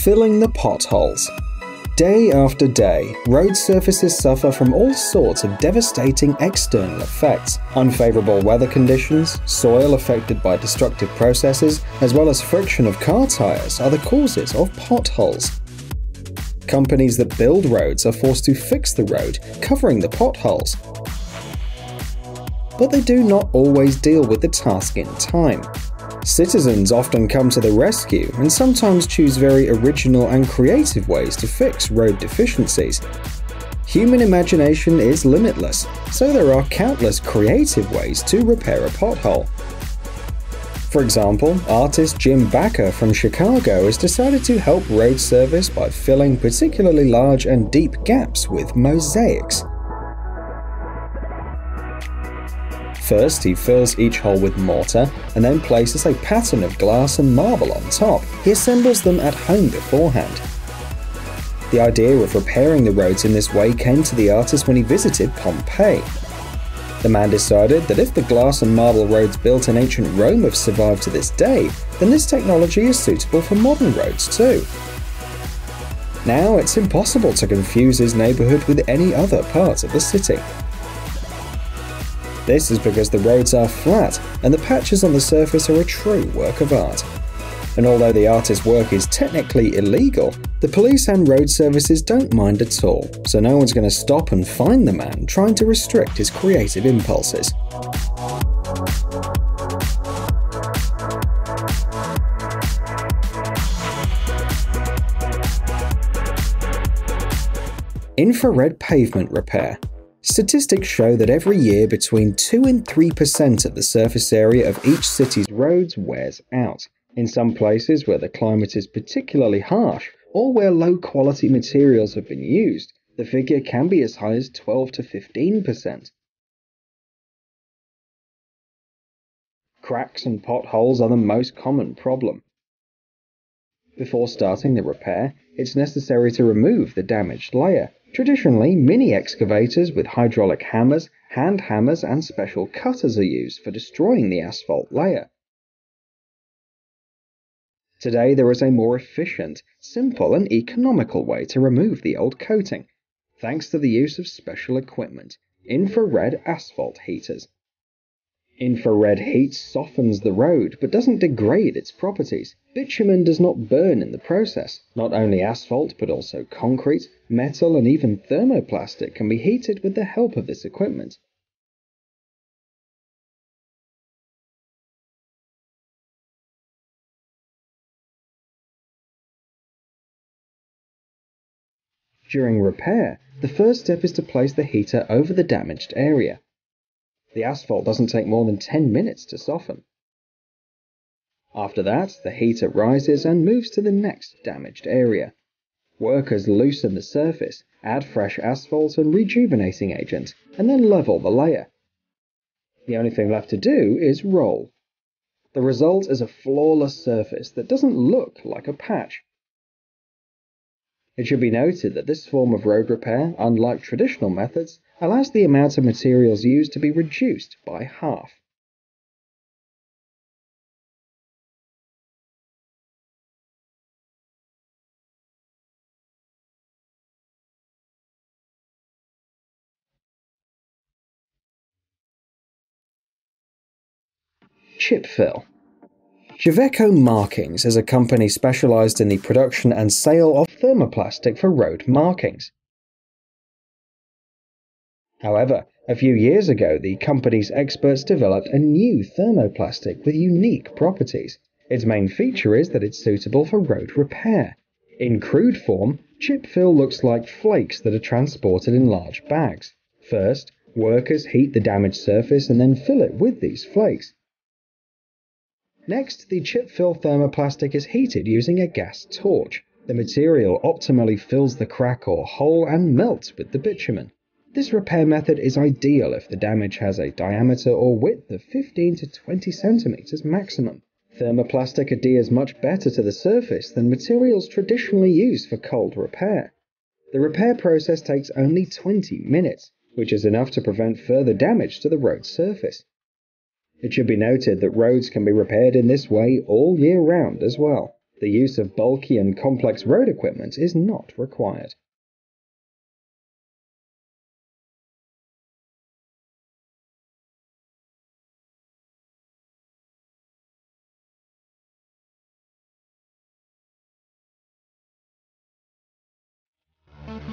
Filling the potholes. Day after day, road surfaces suffer from all sorts of devastating external effects. Unfavorable weather conditions, soil affected by destructive processes, as well as friction of car tires are the causes of potholes. Companies that build roads are forced to fix the road, covering the potholes. But they do not always deal with the task in time. Citizens often come to the rescue and sometimes choose very original and creative ways to fix road deficiencies. Human imagination is limitless, so there are countless creative ways to repair a pothole. For example, artist Jim Bakker from Chicago has decided to help road service by filling particularly large and deep gaps with mosaics. First, he fills each hole with mortar and then places a pattern of glass and marble on top. He assembles them at home beforehand. The idea of repairing the roads in this way came to the artist when he visited Pompeii. The man decided that if the glass and marble roads built in ancient Rome have survived to this day, then this technology is suitable for modern roads too. Now it's impossible to confuse his neighborhood with any other part of the city. This is because the roads are flat and the patches on the surface are a true work of art. And although the artist's work is technically illegal, the police and road services don't mind at all, so no one's going to stop and find the man trying to restrict his creative impulses. Infrared pavement repair. Statistics show that every year between 2 and 3% of the surface area of each city's roads wears out. In some places where the climate is particularly harsh, or where low-quality materials have been used, the figure can be as high as 12 to 15%. Cracks and potholes are the most common problem. Before starting the repair, it's necessary to remove the damaged layer. Traditionally, mini excavators with hydraulic hammers, hand hammers, and special cutters are used for destroying the asphalt layer. Today, there is a more efficient, simple, and economical way to remove the old coating, thanks to the use of special equipment, infrared asphalt heaters. Infrared heat softens the road but doesn't degrade its properties. Bitumen does not burn in the process. Not only asphalt but also concrete, metal, and even thermoplastic can be heated with the help of this equipment. During repair, the first step is to place the heater over the damaged area. The asphalt doesn't take more than 10 minutes to soften. After that, the heater rises and moves to the next damaged area. Workers loosen the surface, add fresh asphalt and rejuvenating agent, and then level the layer. The only thing left to do is roll. The result is a flawless surface that doesn't look like a patch. It should be noted that this form of road repair, unlike traditional methods, allows the amount of materials used to be reduced by half. Chipfill. Chipfill Markings is a company specialized in the production and sale of thermoplastic for road markings. However, a few years ago, the company's experts developed a new thermoplastic with unique properties. Its main feature is that it's suitable for road repair. In crude form, Chipfill looks like flakes that are transported in large bags. First, workers heat the damaged surface and then fill it with these flakes. Next, the Chipfill thermoplastic is heated using a gas torch. The material optimally fills the crack or hole and melts with the bitumen. This repair method is ideal if the damage has a diameter or width of 15 to 20 centimeters maximum. Thermoplastic adheres much better to the surface than materials traditionally used for cold repair. The repair process takes only 20 minutes, which is enough to prevent further damage to the road surface. It should be noted that roads can be repaired in this way all year round as well. The use of bulky and complex road equipment is not required.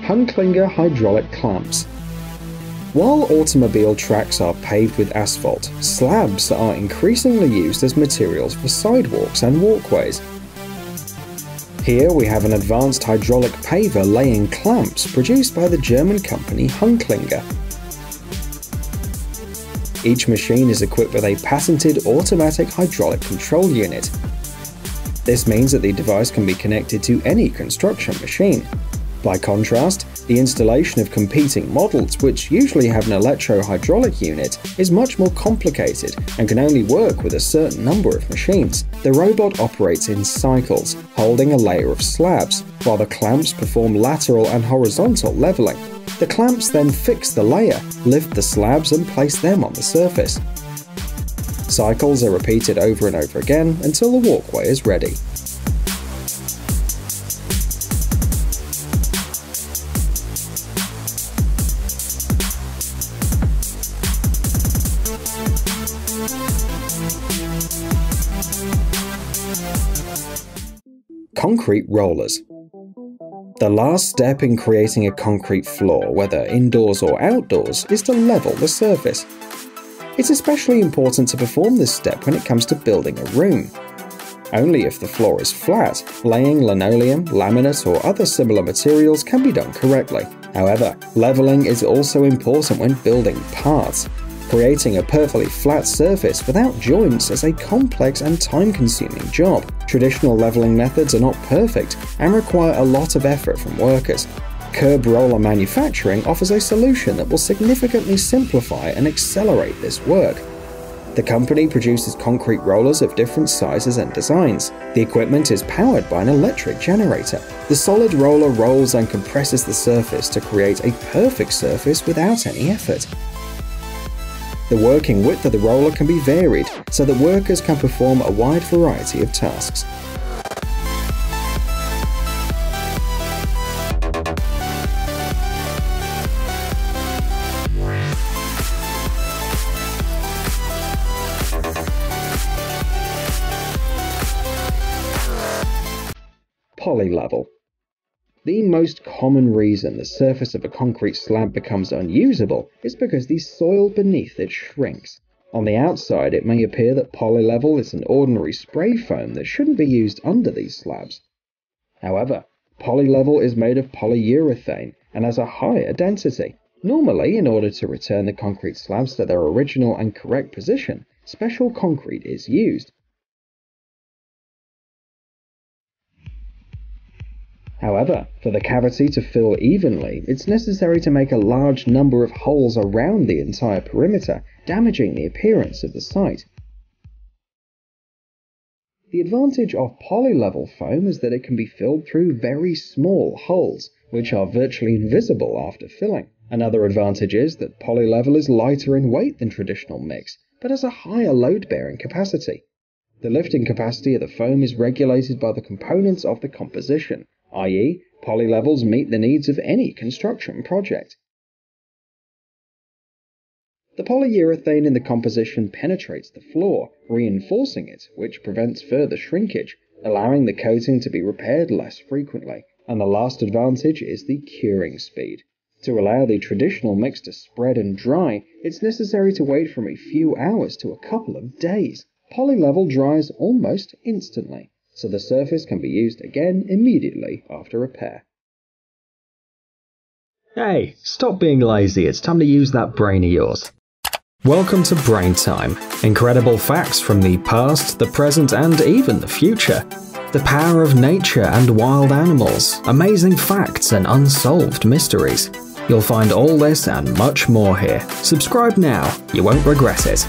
Hunklinger hydraulic clamps. While automobile tracks are paved with asphalt, slabs are increasingly used as materials for sidewalks and walkways. Here we have an advanced hydraulic paver laying clamps produced by the German company Hunklinger. Each machine is equipped with a patented automatic hydraulic control unit. This means that the device can be connected to any construction machine. By contrast, the installation of competing models, which usually have an electro-hydraulic unit, is much more complicated and can only work with a certain number of machines. The robot operates in cycles, holding a layer of slabs, while the clamps perform lateral and horizontal leveling. The clamps then fix the layer, lift the slabs and place them on the surface. Cycles are repeated over and over again until the walkway is ready. Concrete rollers. The last step in creating a concrete floor, whether indoors or outdoors, is to level the surface. It's especially important to perform this step when it comes to building a room. Only if the floor is flat, laying linoleum, laminate, or other similar materials can be done correctly. However, leveling is also important when building parts. Creating a perfectly flat surface without joints is a complex and time-consuming job. Traditional leveling methods are not perfect and require a lot of effort from workers. Curb roller manufacturing offers a solution that will significantly simplify and accelerate this work. The company produces concrete rollers of different sizes and designs. The equipment is powered by an electric generator. The solid roller rolls and compresses the surface to create a perfect surface without any effort. The working width of the roller can be varied so that workers can perform a wide variety of tasks. Polylevel. The most common reason the surface of a concrete slab becomes unusable is because the soil beneath it shrinks. On the outside, it may appear that Polylevel is an ordinary spray foam that shouldn't be used under these slabs. However, Polylevel is made of polyurethane and has a higher density. Normally, in order to return the concrete slabs to their original and correct position, special concrete is used. However, for the cavity to fill evenly, it's necessary to make a large number of holes around the entire perimeter, damaging the appearance of the site. The advantage of Polylevel foam is that it can be filled through very small holes, which are virtually invisible after filling. Another advantage is that Polylevel is lighter in weight than traditional mix, but has a higher load-bearing capacity. The lifting capacity of the foam is regulated by the components of the composition, i.e., Polylevels meet the needs of any construction project. The polyurethane in the composition penetrates the floor, reinforcing it, which prevents further shrinkage, allowing the coating to be repaired less frequently. And the last advantage is the curing speed. To allow the traditional mix to spread and dry, it's necessary to wait from a few hours to a couple of days. Polylevel dries almost instantly, so the surface can be used again immediately after repair. Hey, stop being lazy, it's time to use that brain of yours. Welcome to Brain Time. Incredible facts from the past, the present, and even the future. The power of nature and wild animals, amazing facts and unsolved mysteries. You'll find all this and much more here. Subscribe now, you won't regret it.